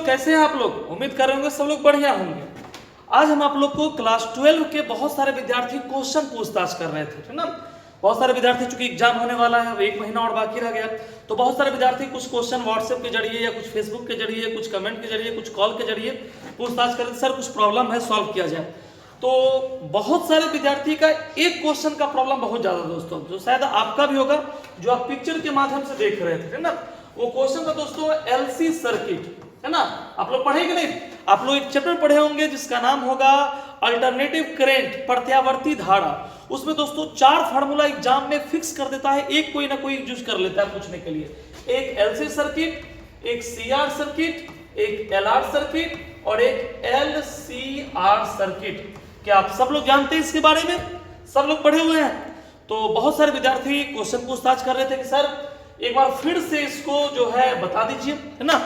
कैसे हैं आप लोग? उम्मीद कर रहे होंगे सब लोग बढ़िया होंगे। आज हम आप लोग को क्लास 12 के बहुत सारे विद्यार्थी क्वेश्चन पूछताछ कर रहे थे, है ना। बहुत सारे विद्यार्थी, चूंकि एग्जाम होने वाला है, अब 1 महीना और बाकी रह गया, तो बहुत सारे विद्यार्थी कुछ क्वेश्चन व्हाट्सएप के जरिए या कुछ फेसबुक के जरिए, कुछ कमेंट के जरिए, कुछ कॉल के जरिए पूछताछ कर रहे थे, सर कुछ प्रॉब्लम है, सॉल्व किया जाए। तो बहुत सारे विद्यार्थी का एक क्वेश्चन का प्रॉब्लम बहुत ज्यादा दोस्तों, जो शायद आपका भी होगा, जो आप पिक्चर के माध्यम से देख रहे थे, है ना। वो क्वेश्चन था दोस्तों एलसी सर्किट, है ना। आप लोग पढ़े कि नहीं? आप लोग एक चैप्टर पढ़े होंगे जिसका नाम होगा अल्टरनेटिव करंट, प्रत्यावर्ती धारा। उसमें दोस्तों 4 फार्मूला एग्जाम में फिक्स कर देता है, एक कोई ना कोई यूज कर लेता है पूछने के लिए। एक एलसी सर्किट, एक सीआर सर्किट, एक एलआर सर्किट और एक एलसीआर सर्किट। क्या आप सब लोग जानते हैं इसके बारे में? सब लोग पढ़े हुए हैं? तो बहुत सारे विद्यार्थी क्वेश्चन पूछताछ कर रहे थे कि सर एक बार फिर से इसको जो है बता दीजिए, है ना।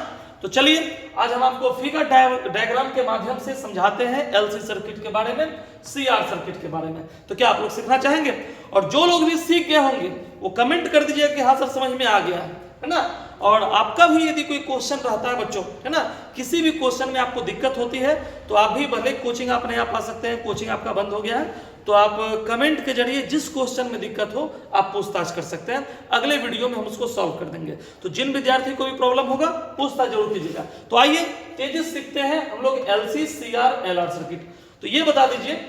तो चलिए आज हम आपको फिगर डायग्राम के माध्यम से समझाते हैं एलसी सर्किट के बारे में, सीआर सर्किट के बारे में। तो क्या आप लोग सीखना चाहेंगे? और जो लोग भी सीख गए होंगे वो कमेंट कर दीजिए कि हाँ सर समझ में आ गया है ना। और आपका भी यदि कोई क्वेश्चन रहता है बच्चों, है ना, किसी भी क्वेश्चन में आपको दिक्कत होती है तो आप भी भले कोचिंग अपने आप आ सकते हैं, कोचिंग आपका बंद हो गया है तो आप कमेंट के जरिए जिस क्वेश्चन में दिक्कत हो आप पूछताछ कर सकते हैं। अगले वीडियो में हम उसको सॉल्व कर देंगे। तो जिन विद्यार्थी को भी प्रॉब्लम होगा पूछताछ जरूर कीजिएगा। तो आइए तेजी से सीखते हैं हम लोग एलसी सीआर एलआर सर्किट। तो ये बता दीजिए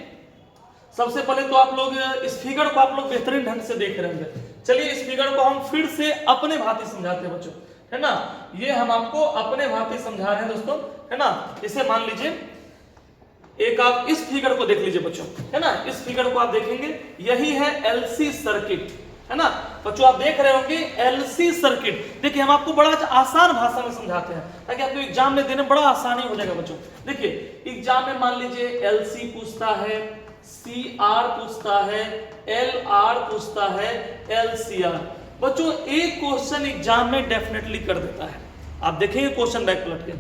सबसे पहले तो आप लोग इस फिगर को आप लोग बेहतरीन ढंग से देख रहे होंगे। चलिए इस फिगर को हम फिर से अपने भांति समझाते हैं बच्चों, है ना। ये हम आपको अपने भांति समझा रहे हैं दोस्तों, है ना। इसे मान लीजिए एक आप इस फिगर को देख लीजिए बच्चों, है ना। इस फिगर को आप देखेंगे, यही है एलसी सर्किट, है ना। बच्चों आप देख रहे होंगे एलसी सर्किट। देखिए हम आपको बड़ा आसान भाषा में समझाते हैं ताकि आपको एग्जाम में देने में बड़ा आसानी हो जाएगा बच्चों। देखिए एग्जाम में मान लीजिए एलसी पूछता है, सीआर पूछता है, एलआर पूछता है, एलसीआर। बच्चों एक क्वेश्चन एग्जाम में डेफिनेटली कर देता है। आप देखेंगे क्वेश्चन बैक पलट के।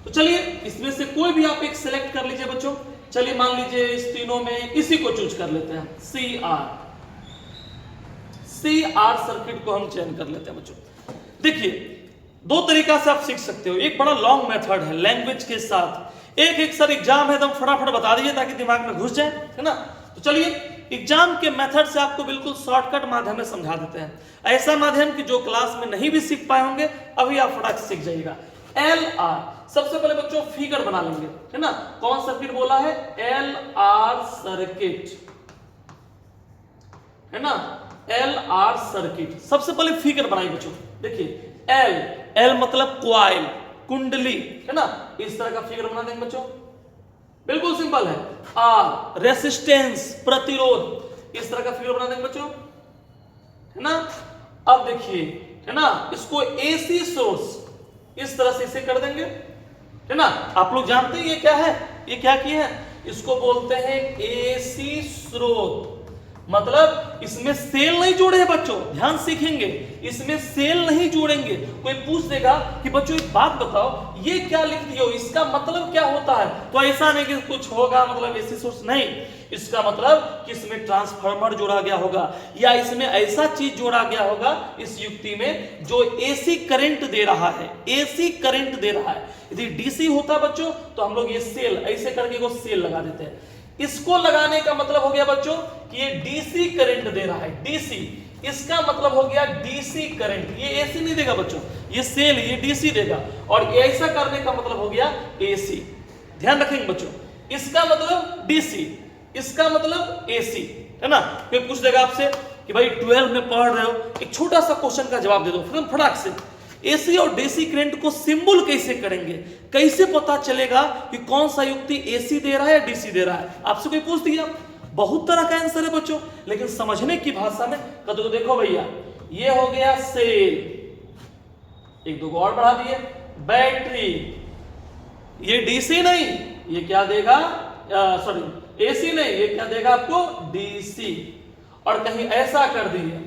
तो चलिए इसमें से कोई भी आप एक सिलेक्ट कर लीजिए बच्चों। चलिए मान लीजिए इस तीनों में इसी को चूज कर लेते हैं, सीआर सर्किट को हम चयन कर लेते हैं बच्चों। देखिए 2 तरीका से आप सीख सकते हो। एक बड़ा लॉन्ग मेथड है लैंग्वेज के साथ, एक सर एग्जाम है एकदम फटाफट बता दीजिए ताकि दिमाग में घुस जाए, है ना। तो चलिए एग्जाम के मेथड से आपको बिल्कुल शॉर्टकट माध्यम में समझा देते हैं। ऐसा माध्यम कि जो क्लास में नहीं भी सीख पाए होंगे अभी आप फटाक से सीख जाइएगा। एलआर सबसे पहले बच्चों फिगर बना लेंगे, है ना। कौन सर्किट बोला है? एलआर सर्किट, है ना। एलआर सर्किट सबसे पहले फिगर बनाइए बच्चों। देखिए एल मतलब क्वाइल, कुंडली, है ना। इस तरह का फिगर बना देंगे बच्चों, बिल्कुल सिंपल है। आर रेसिस्टेंस, प्रतिरोध, इस तरह का फिगर बना देंगे बच्चों, है ना। अब देखिए, है ना, इसको एसी सोर्स इस तरह से इसे कर देंगे, है ना। आप लोग जानते हैं ये क्या है? ये क्या किए हैं? इसको बोलते हैं एसी स्रोत। मतलब इसमें सेल नहीं जोड़े हैं बच्चों, ध्यान सीखेंगे, इसमें सेल नहीं जोड़ेंगे। कोई पूछ देगा कि बच्चों एक बात बताओ ये क्या लिख दिए हो, इसका मतलब क्या होता है? तो ऐसा नहीं कि कुछ होगा मतलब एसी सोर्स, नहीं। इसका मतलब कि इसमें ट्रांसफार्मर जोड़ा गया होगा या इसमें ऐसा चीज जोड़ा गया होगा इस युक्ति में जो एसी करंट दे रहा है, एसी करंट दे रहा है। यदि डीसी होता बच्चों तो हम लोग ये सेल ऐसे करके को सेल लगा देते हैं। इसको लगाने का मतलब हो गया बच्चों कि ये डीसी करंट दे रहा है, डीसी, इसका मतलब हो गया डीसी करंट। ये एसी नहीं देगा बच्चों, ये सेल, ये डीसी देगा। और ऐसा करने का मतलब हो गया एसी। ध्यान रखेंगे बच्चों, इसका मतलब डीसी, इसका मतलब एसी, है ना। कोई पूछ देगा आपसे कि भाई 12 में पढ़ रहे हो, एक छोटा सा क्वेश्चन का जवाब दे दो फिर फटाक से। एसी और डीसी करंट को सिंबल कैसे करेंगे? कैसे पता चलेगा कि कौन सा युक्ति एसी दे रहा है या डीसी दे रहा है? आपसे कोई पूछ दिया, बहुत तरह का आंसर है बच्चों, लेकिन समझने की भाषा में तो देखो भैया, ये हो गया सेल, एक दो और बढ़ा दिए, बैटरी, ये डीसी नहीं, ये क्या देगा, सॉरी एसी नहीं, ये क्या देगा आपको, डीसी। और कहीं ऐसा कर दिए,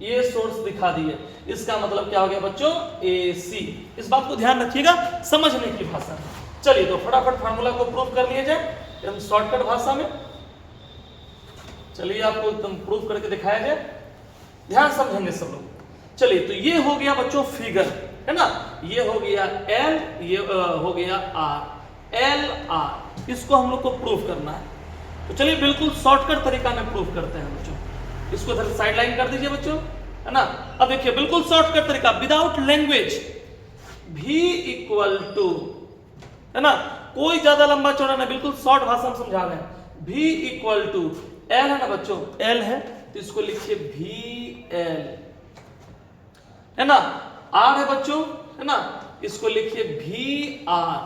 ये सोर्स दिखा दिए, इसका मतलब क्या हो गया बच्चों, एसी। इस बात को ध्यान रखिएगा समझने की भाषा में। चलिए तो फटाफट फार्मूला को प्रूफ कर लिया जाए एकदम शॉर्टकट भाषा में। चलिए आपको एकदम प्रूफ करके दिखाया जाए, ध्यान समझेंगे सब लोग। चलिए तो ये हो गया बच्चों फिगर, है ना। ये हो गया L, ये हो गया R, L R। इसको हम लोग को प्रूफ करना है। तो चलिए बिल्कुल शॉर्टकट तरीका में प्रूफ करते हैं बच्चों। इसको इधर साइड लाइन कर दीजिए बच्चों, है ना। अब देखिए बिल्कुल शॉर्टकट तरीका, without language, V equal to, है ना, कोई ज्यादा लंबा चौड़ा नहीं, बिल्कुल शॉर्ट भाषा में समझा रहे हैं। V इक्वल टू L है ना बच्चों, L है तो इसको लिखिए VL, है ना। R है बच्चों, है ना, इसको लिखिए VR।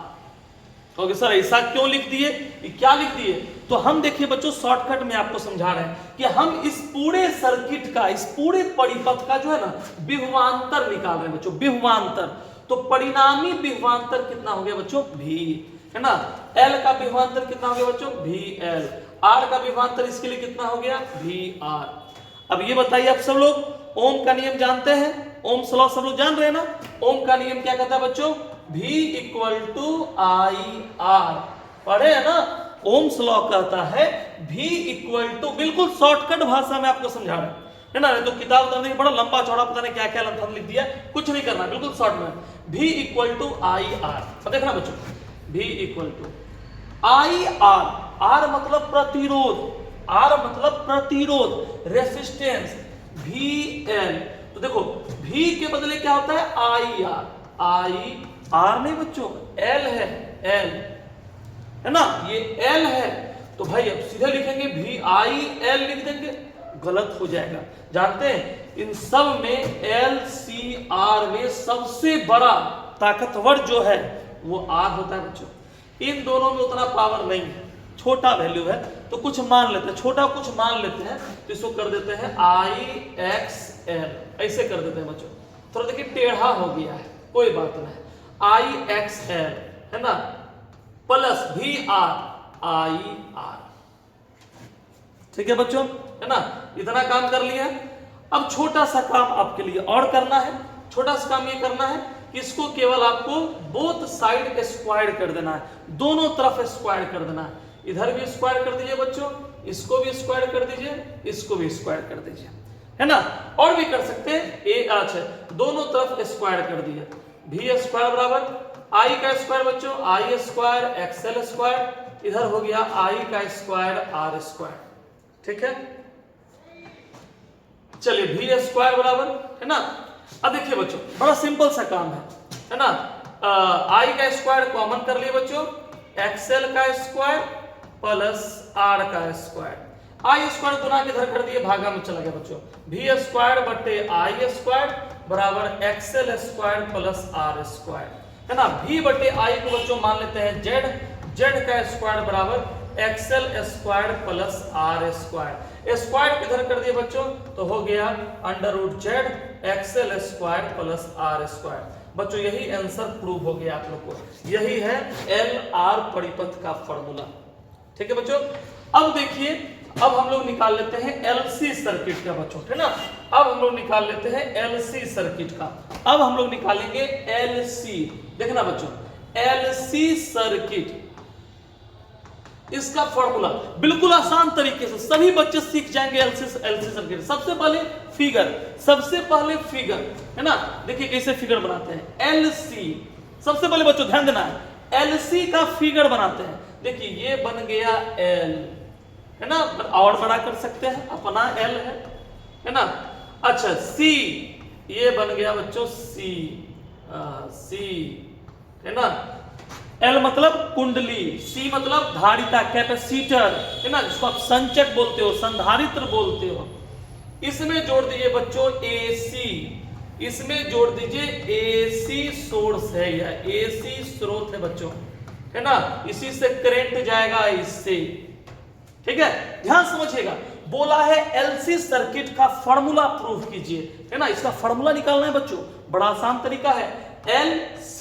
ओके सर ऐसा क्यों लिख दिए, ये क्या लिख दिए? तो हम देखिए बच्चों शॉर्टकट में आपको समझा रहे हैं कि हम इस पूरे सर्किट का, इस पूरे परिपथ का जो है ना विभवांतर निकाल रहे हैं बच्चों, विभवांतर। तो परिणामी विभवांतर कितना हो गया बच्चों? V, है ना। L का विभवांतर कितना हो गया बच्चों? VL। R का विभवांतर इसके लिए कितना हो गया? VR। अब ये बताइए आप सब लोग ओम का नियम जानते हैं? ओम लॉ सब लोग जान रहे हैं ना? ओम का नियम क्या कहता है बच्चों? V इक्वल टू IR, पढ़े है ना। ओम्स लॉ कहता है V इक्वल टू, बिल्कुल शॉर्टकट भाषा में आपको समझा रहे हैं, है ना। तो किताब उतारने के बड़ा लंबा चौड़ा पता नहीं क्या क्या लंथन लिख दिया, कुछ नहीं करना, बिल्कुल शॉर्ट में। V इक्वल टू IR, अब देखना बच्चों, V equal to IR, R मतलब प्रतिरोध, R मतलब प्रतिरोध, रेसिस्टेंस, VL। तो देखो V के बदले क्या होता है? IR, IR नहीं बच्चों, L है, L, है ना, ये L है। तो भाई अब सीधे लिखेंगे VIL लिख देंगे, गलत हो जाएगा। जानते हैं इन सब में LCR में सबसे बड़ा ताकतवर जो है वो R होता है बच्चों। इन दोनों में उतना पावर नहीं है, छोटा वैल्यू है, तो कुछ मान लेते हैं, छोटा कुछ मान लेते हैं, तो इसको कर देते हैं IXL, ऐसे कर देते हैं बच्चों। थोड़ा देखिए टेढ़ा हो गया है, कोई बात नहीं, IXL, है ना, प्लस VR IR। ठीक है बच्चों, है ना। इतना काम कर लिया। अब छोटा सा काम आपके लिए और करना है। छोटा सा काम ये करना है कि इसको केवल आपको बोथ साइड स्क्वायर कर देना है, दोनों तरफ स्क्वायर कर देना है। इधर भी स्क्वायर कर दीजिए बच्चों, इसको भी स्क्वायर कर दीजिए, इसको भी स्क्वायर कर दीजिए, है ना। और भी कर सकते हैं, अच्छा दोनों तरफ स्क्वायर कर दिए। V स्क्वायर बराबर I का स्क्वायर बच्चों, I स्क्वायर XL स्क्वायर, इधर हो गया I का स्क्वायर R स्क्वायर। ठीक है, चलिए V स्क्वायर बराबर, है ना। अब देखिए बच्चों बड़ा सिंपल सा काम है ना। I का स्क्वायर कॉमन कर लिए बच्चों, XL का स्क्वायर प्लस R का स्क्वायर, I स्क्वायर गुना के इधर कर दिए, भागा में चला गया बच्चों। V स्क्वायर बटे I स्क्वायर बराबर XL square plus R square, है ना। V बटे I को बच्चों मान लेते हैं Z का स्क्वायर बराबर XL square plus R square, square किधर कर दिए बच्चों, तो हो गया under root Z XL square plus R square. बच्चों यही आंसर प्रूव हो गया आप लोग को, यही है LR परिपथ का फॉर्मूला। ठीक है बच्चों, अब देखिए अब हम लोग निकाल लेते हैं LC सर्किट का बच्चों, है ना। अब हम लोग निकाल लेते हैं LC सर्किट का। अब हम लोग निकालेंगे LC, देखना बच्चों LC सर्किट, इसका फॉर्मूला बिल्कुल आसान तरीके से सभी बच्चे सीख जाएंगे। LC सर्किट सबसे पहले फिगर, है ना। देखिए कैसे फिगर बनाते हैं। LC सबसे पहले बच्चों ध्यान देना है, LC का फिगर बनाते हैं। देखिए ये बन गया L, है ना, और बड़ा कर सकते हैं, अपना L है ना। अच्छा C, ये बन गया बच्चों C, है ना। L मतलब कुंडली, C मतलब धारिता, कैपेसिटर, है ना, जिसको आप संचक बोलते हो, संधारित्र बोलते हो। इसमें जोड़ दीजिए बच्चों AC, इसमें जोड़ दीजिए AC सोर्स है, या AC स्रोत है बच्चों, है ना। इसी से करंट जाएगा इससे। ठीक है, ध्यान समझिएगा, बोला है LC सर्किट का फार्मूला प्रूफ कीजिए, है ना। इसका फार्मूला निकालना है बच्चों, बड़ा आसान तरीका है, LC,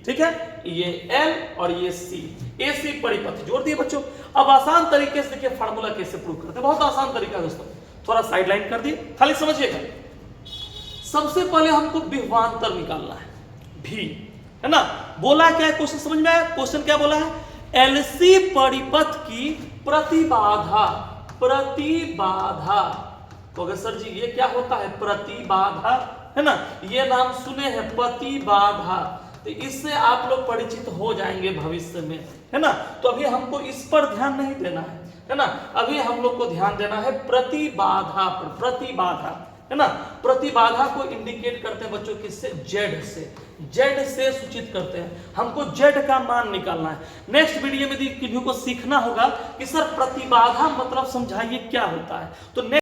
ठीक है, ये L और ये C, AC परिपथ जोड़ दिए बच्चों। अब आसान तरीके से देखिए फार्मूला कैसे प्रूव करते हैं, बहुत आसान तरीका है दोस्तों। थोड़ा साइड लाइन कर दिए, खाली समझिएगा। सबसे पहले हमको विभवांतर निकालना है, V, है ना। बोला क्या है, क्वेश्चन समझ में आया? क्वेश्चन क्या बोला है? LC परिपथ की प्रतिबाधा, तो अगर सर जी ये क्या होता है प्रतिबाधा, है ना, ये नाम सुने हैं प्रतिबाधा, तो इससे आप लोग परिचित हो जाएंगे भविष्य में, है ना। तो अभी हमको इस पर ध्यान नहीं देना है ना, अभी हम लोग को ध्यान देना है प्रतिबाधा पर। प्रतिबाधा, है ना, प्रतिबाधा को इंडिकेट करते हैं बच्चों किससे, जेड से, जेड से सूचित करते हैं, हमको जेड का मान निकालना है। नेक्स्ट वीडियो में किसी को सीखना होगा कि सर प्रतिबाधा मतलब समझाइए क्या होता है, तो